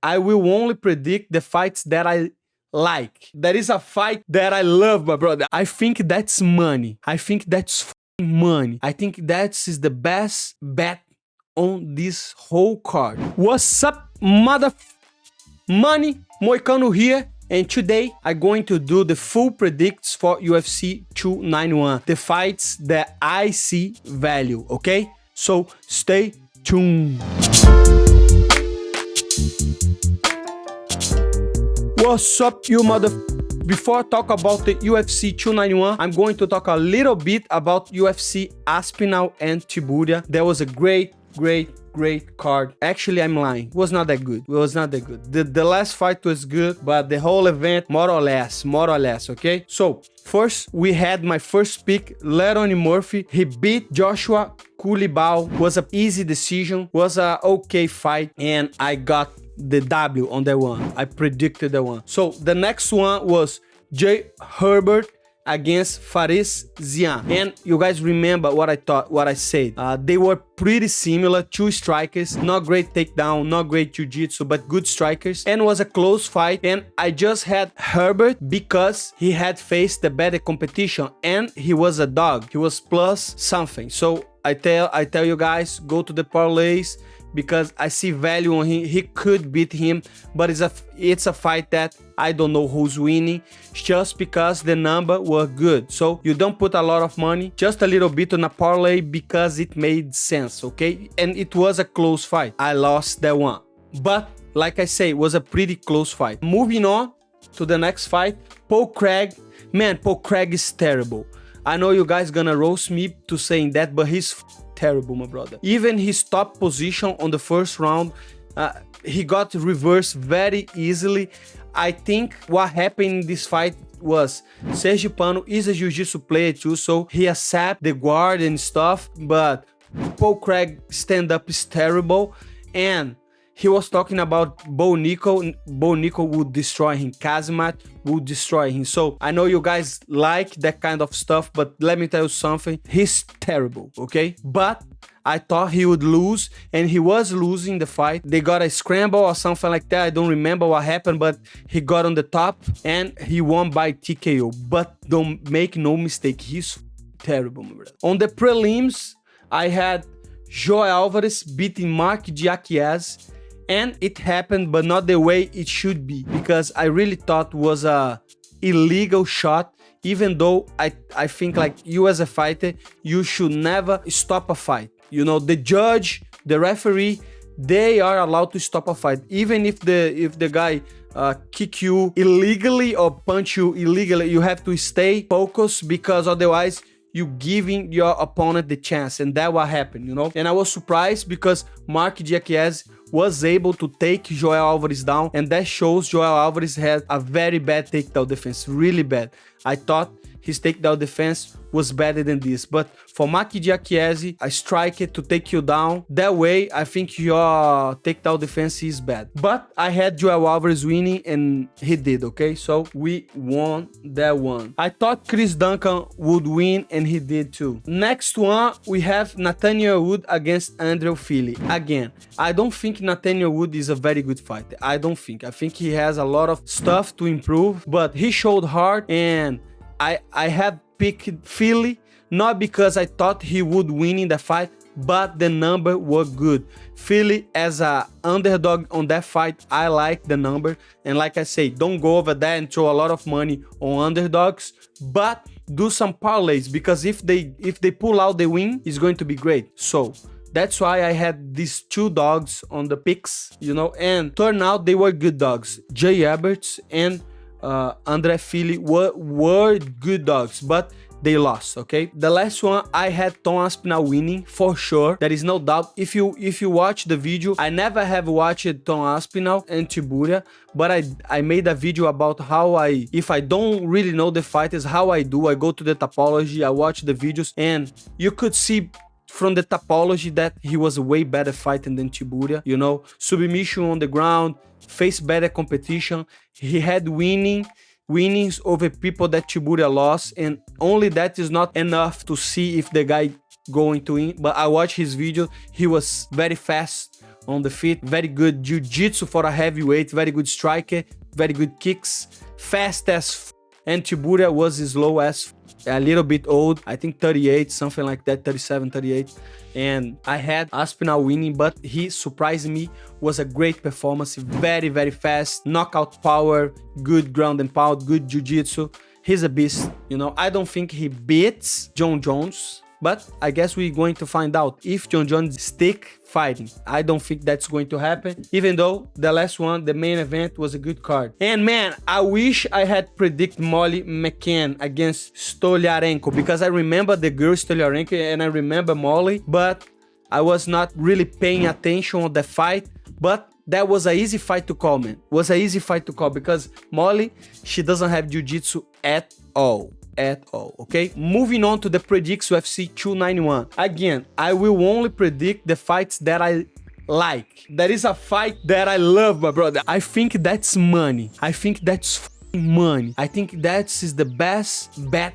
I will only predict the fights that I like. There is a fight that I love, my brother. I think that's money. I think that's money. I think that is the best bet on this whole card. What's up, money? Moicano here. And today I'm going to do the full predicts for UFC 291. The fights that I see value, okay? So stay tuned. What's up, you Before I talk about the UFC 291, I'm going to talk a little bit about UFC Aspinall and Tybura. There was a great card. Actually, I'm lying. It was not that good. The last fight was good, but the whole event, more or less, okay? So, first, we had my first pick, Lerone Murphy. He beat Joshua Culibao. Was an easy decision. Was a okay fight, and I got the W on that one. I predicted that one. So, the next one was Jay Herbert against Faris Zian. And you guys remember what I said. They were pretty similar, two strikers, not great takedown, not great jiu-jitsu, but good strikers. And it was a close fight. And I just had Herbert because he had faced the better competition and he was a dog. He was plus something. So I tell you guys, go to the parlays because I see value on him. He could beat him, but it's a fight that I don't know who's winning just because the number were good. So you don't put a lot of money, just a little bit on a parlay because it made sense, okay? And it was a close fight. I lost that one. But like I say, it was a pretty close fight. Moving on to the next fight, Paul Craig. Man, Paul Craig is terrible. I know you guys gonna roast me to saying that, but he's terrible, my brother. Even his top position on the first round, he got reversed very easily. I think what happened in this fight was Sergipano is a jiu-jitsu player too, so he accepts the guard and stuff, but Paul Craig stand-up is terrible, and he was talking about Bo Nickal. Bo Nickal would destroy him. Kazmat would destroy him. So I know you guys like that kind of stuff, but let me tell you something. He's terrible, okay? But I thought he would lose, and he was losing the fight. They got a scramble or something like that. I don't remember what happened, but he got on the top, and he won by TKO. But don't make no mistake, he's terrible, my brother. On the prelims, I had Joel Alvarez beating Mark Diakiese. And it happened, but not the way it should be, because I really thought it was a illegal shot, even though I think like you as a fighter, you should never stop a fight. You know, the judge, the referee, they are allowed to stop a fight. Even if the guy kick you illegally or punch you illegally, you have to stay focused because otherwise you giving your opponent the chance. And that what happened, you know? And I was surprised because Mark Diakiese was able to take Joel Alvarez down, and that shows Joel Alvarez had a very bad takedown defense, really bad. I thought his takedown defense was better than this, but for Mark Diakiese, a striker to take you down that way, I think your takedown defense is bad. But I had Joel Alvarez winning, and he did, okay? So we won that one. I thought Chris Duncan would win, and he did too. Next one, we have Nathaniel Wood against Andre Fili. Again, I don't think Nathaniel Wood is a very good fighter. I think he has a lot of stuff to improve, but he showed heart, and I have picked Philly, not because I thought he would win in the fight, but the number were good. Philly as a underdog on that fight, I like the number. And like I say, don't go over there and throw a lot of money on underdogs, but do some parlays, because if they pull out the win, it's going to be great. So that's why I had these two dogs on the picks, you know, and turned out they were good dogs. Jay Alberts and Andre Fili were good dogs, but they lost, okay? The last one, I had Tom Aspinall winning for sure. There is no doubt. If you watch the video, I never have watched Tom Aspinall and Tybura, but I made a video about how if I don't really know the fighters, how I do. I go to the topology, I watch the videos, and you could see from the topology that he was a way better fighter than Tybura, you know? Submission on the ground, face better competition. He had winnings over people that Tybura lost, and only that is not enough to see if the guy going to win. But I watched his video, he was very fast on the feet, very good jiu-jitsu for a heavyweight, very good striker, very good kicks, fast as and Tybura was slow as a little bit old, I think 38, something like that, 37, 38. And I had Aspinall winning, but he surprised me, was a great performance, very, very fast, knockout power, good ground and pound, good jiu-jitsu. He's a beast, you know. I don't think he beats Jon Jones, but I guess we're going to find out if Jon Jones stick fighting. I don't think that's going to happen, even though the last one, the main event, was a good card. And man, I wish I had predicted Molly McCann against Stoliarenko, because I remember the girl Stoliarenko and I remember Molly, but I was not really paying attention on the fight. But that was an easy fight to call, man. Was an easy fight to call because Molly, she doesn't have jiu-jitsu at all. Okay, moving on to the predicts UFC 291. Again, I will only predict the fights that I like. There is a fight that I love, my brother. I think that's money. I think that's money. I think that is the best bet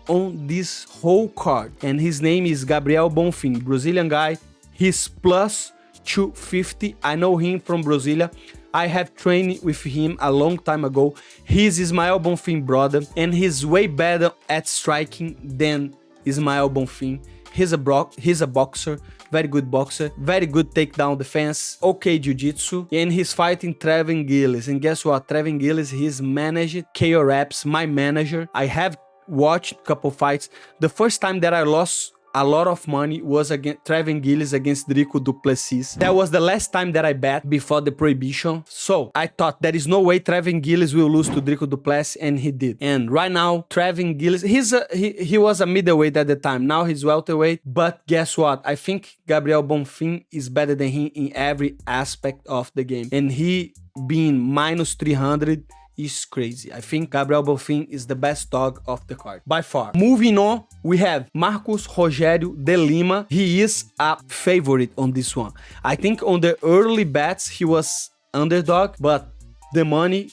on this whole card. And his name is Gabriel Bonfim, Brazilian guy. He's plus 250. I know him from Brasilia. I have trained with him a long time ago. He's Ismael Bonfim brother, and he's way better at striking than Ismael Bonfim. He's a boxer, very good boxer, very good takedown defense, okay jiu-jitsu, and he's fighting Trevis Giles. And guess what? Trevis Giles, he's managed KO Reps, my manager. I have watched a couple fights. The first time that I lost a lot of money was against Trevis Giles against Dricko du Plessis. That was the last time that I bet before the prohibition. So I thought there is no way Trevis Giles will lose to Dricko du Plessis, and he did. And right now, Trevis Giles, he was a middleweight at the time. Now he's welterweight. But guess what? I think Gabriel Bonfim is better than him in every aspect of the game. And he being minus 300 is crazy. I think Gabriel Bonfim is the best dog of the card, by far. Moving on, we have Marcos Rogério de Lima. He is a favorite on this one. I think on the early bets, he was underdog, but the money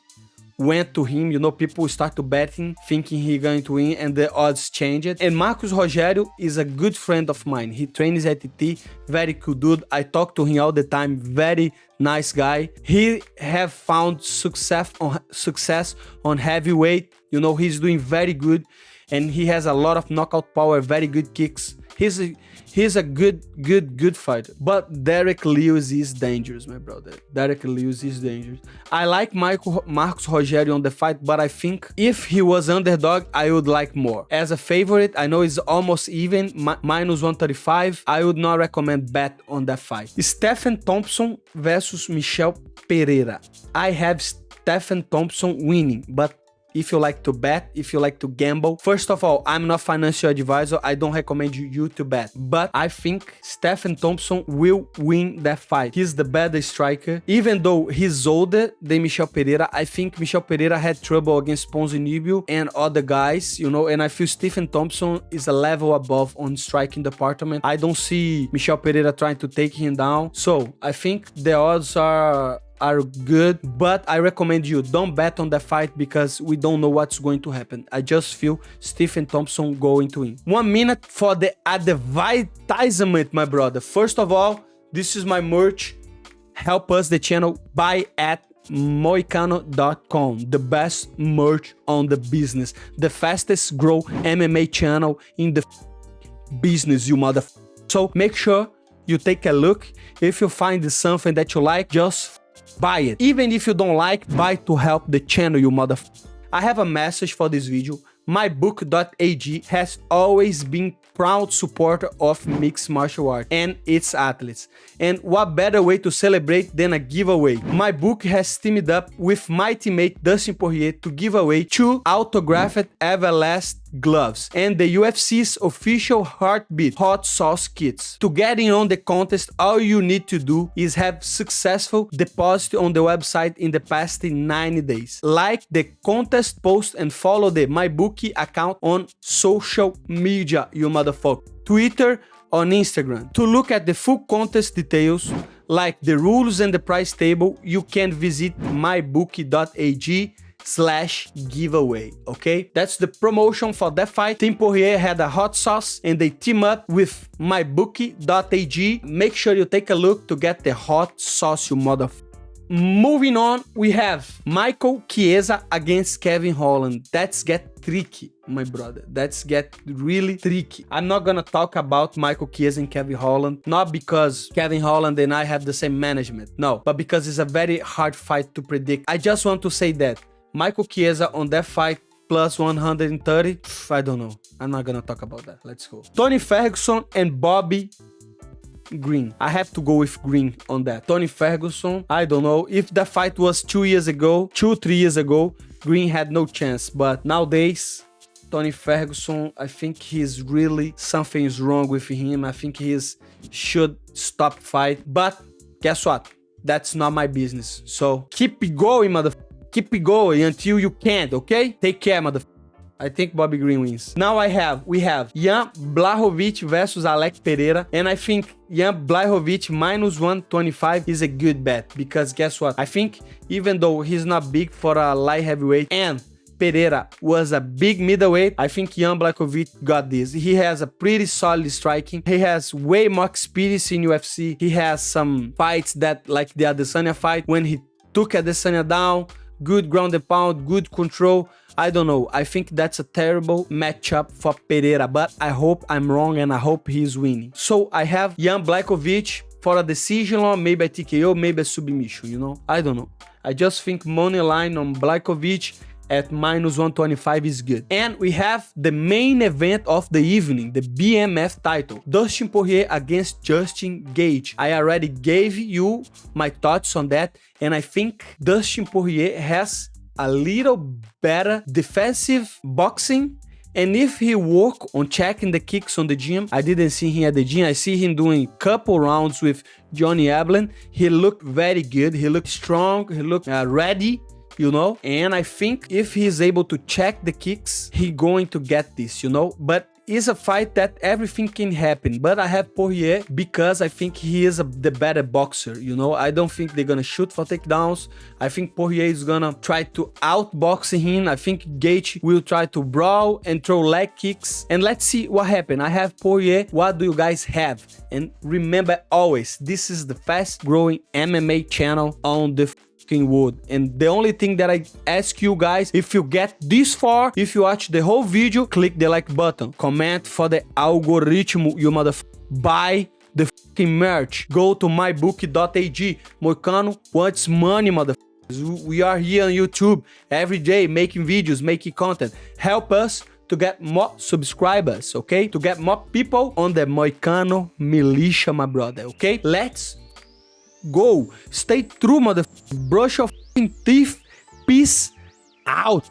went to him. You know, people start to betting, thinking he's going to win, and the odds changed. And Marcos Rogério is a good friend of mine. He trains at TT, very cool dude. I talk to him all the time, very nice guy. He have found success on heavyweight. You know, he's doing very good, and he has a lot of knockout power, very good kicks. He's a good fighter. But Derrick Lewis is dangerous, my brother. Derrick Lewis is dangerous. I like Marcos Rogério on the fight, but I think if he was underdog, I would like more. As a favorite, I know it's almost even, minus 135. I would not recommend bet on that fight. Stephen Thompson versus Michel Pereira. I have Stephen Thompson winning, but if you like to bet, if you like to gamble, first of all, I'm not financial advisor. I don't recommend you to bet. But I think Stephen Thompson will win that fight. He's the better striker. Even though he's older than Michel Pereira, I think Michel Pereira had trouble against Ponzinibbio and other guys, you know, and I feel Stephen Thompson is a level above on striking department. I don't see Michel Pereira trying to take him down. So I think the odds are good, but I recommend you don't bet on the fight because we don't know what's going to happen. I just feel Stephen Thompson going to win. 1 minute for the advertisement, my brother. First of all, this is my merch. Help us, the channel, buy at Moicano.com, the best merch on the business, the fastest grow MMA channel in the business, you motherfucker. So make sure you take a look. If you find something that you like, just buy it. Even if you don't like, buy to help the channel, you motherfucker. I have a message for this video. MyBook.ag has always been proud supporter of mixed martial art and its athletes. And what better way to celebrate than a giveaway? My book has teamed up with my teammate Dustin Poirier to give away 2 autographed Everlast gloves and the UFC's official Heartbeat hot sauce kits. To get in on the contest, all you need to do is have successful deposit on the website in the past 90 days. Like the contest post and follow the MyBookie account on social media, you motherfucker. Twitter, on Instagram. To look at the full contest details, like the rules and the price table, you can visit mybookie.ag/. giveaway, okay? That's the promotion for that fight. Team Poirier had a hot sauce and they team up with mybookie.ag. Make sure you take a look to get the hot sauce, you motherfucker. Moving on, we have Michael Chiesa against Kevin Holland. That's get tricky, my brother. That's get really tricky. I'm not gonna talk about Michael Chiesa and Kevin Holland, not because Kevin Holland and I have the same management, no, but because it's a very hard fight to predict. I just want to say that Michael Chiesa on that fight plus 130, I don't know. I'm not gonna talk about that. Let's go. Tony Ferguson and Bobby Green. I have to go with Green on that. Tony Ferguson, I don't know. If the fight was 3 years ago, Green had no chance. But nowadays, Tony Ferguson, I think he's really, something is wrong with him. I think he should stop fight. But guess what? That's not my business. So keep it going, motherfucker. Keep it going until you can't, okay? Take care, motherfucker. I think Bobby Green wins. Now we have Jan Blachowicz versus Alex Pereira. And I think Jan Blachowicz minus 125 is a good bet. Because guess what? I think even though he's not big for a light heavyweight and Pereira was a big middleweight, I think Jan Blachowicz got this. He has a pretty solid striking. He has way more experience in UFC. He has some fights that, like the Adesanya fight, when he took Adesanya down, good ground and pound, good control. I don't know. I think that's a terrible matchup for Pereira, but I hope I'm wrong and I hope he's winning. So I have Jan Blachowicz for a decision or maybe a TKO, maybe a submission, you know? I don't know. I just think money line on Blachowicz at minus 125 is good. And we have the main event of the evening, the BMF title. Dustin Poirier against Justin Gaethje. I already gave you my thoughts on that, and I think Dustin Poirier has a little better defensive boxing. And if he work on checking the kicks on the gym, I didn't see him at the gym. I see him doing couple rounds with Johnny Eblen. He looked very good. He looked strong. He looked ready, you know? And I think if he's able to check the kicks, he going to get this, you know? But it's a fight that everything can happen. But I have Poirier because I think he is the better boxer, you know? I don't think they're gonna shoot for takedowns. I think Poirier is gonna try to outbox him. I think Gaethje will try to brawl and throw leg kicks. And let's see what happens. I have Poirier. What do you guys have? And remember always, this is the fast growing MMA channel on the world. And the only thing that I ask you guys, if you get this far, if you watch the whole video, click the like button, comment for the algorithm, you motherfucker, buy the fucking merch, go to mybookie.ag. Moicano wants money, motherfuckers. We are here on YouTube every day making videos, making content. Help us to get more subscribers, okay? To get more people on the Moicano militia, my brother, okay? Let's go. Stay true, motherfucker. Brush your teeth. Peace out.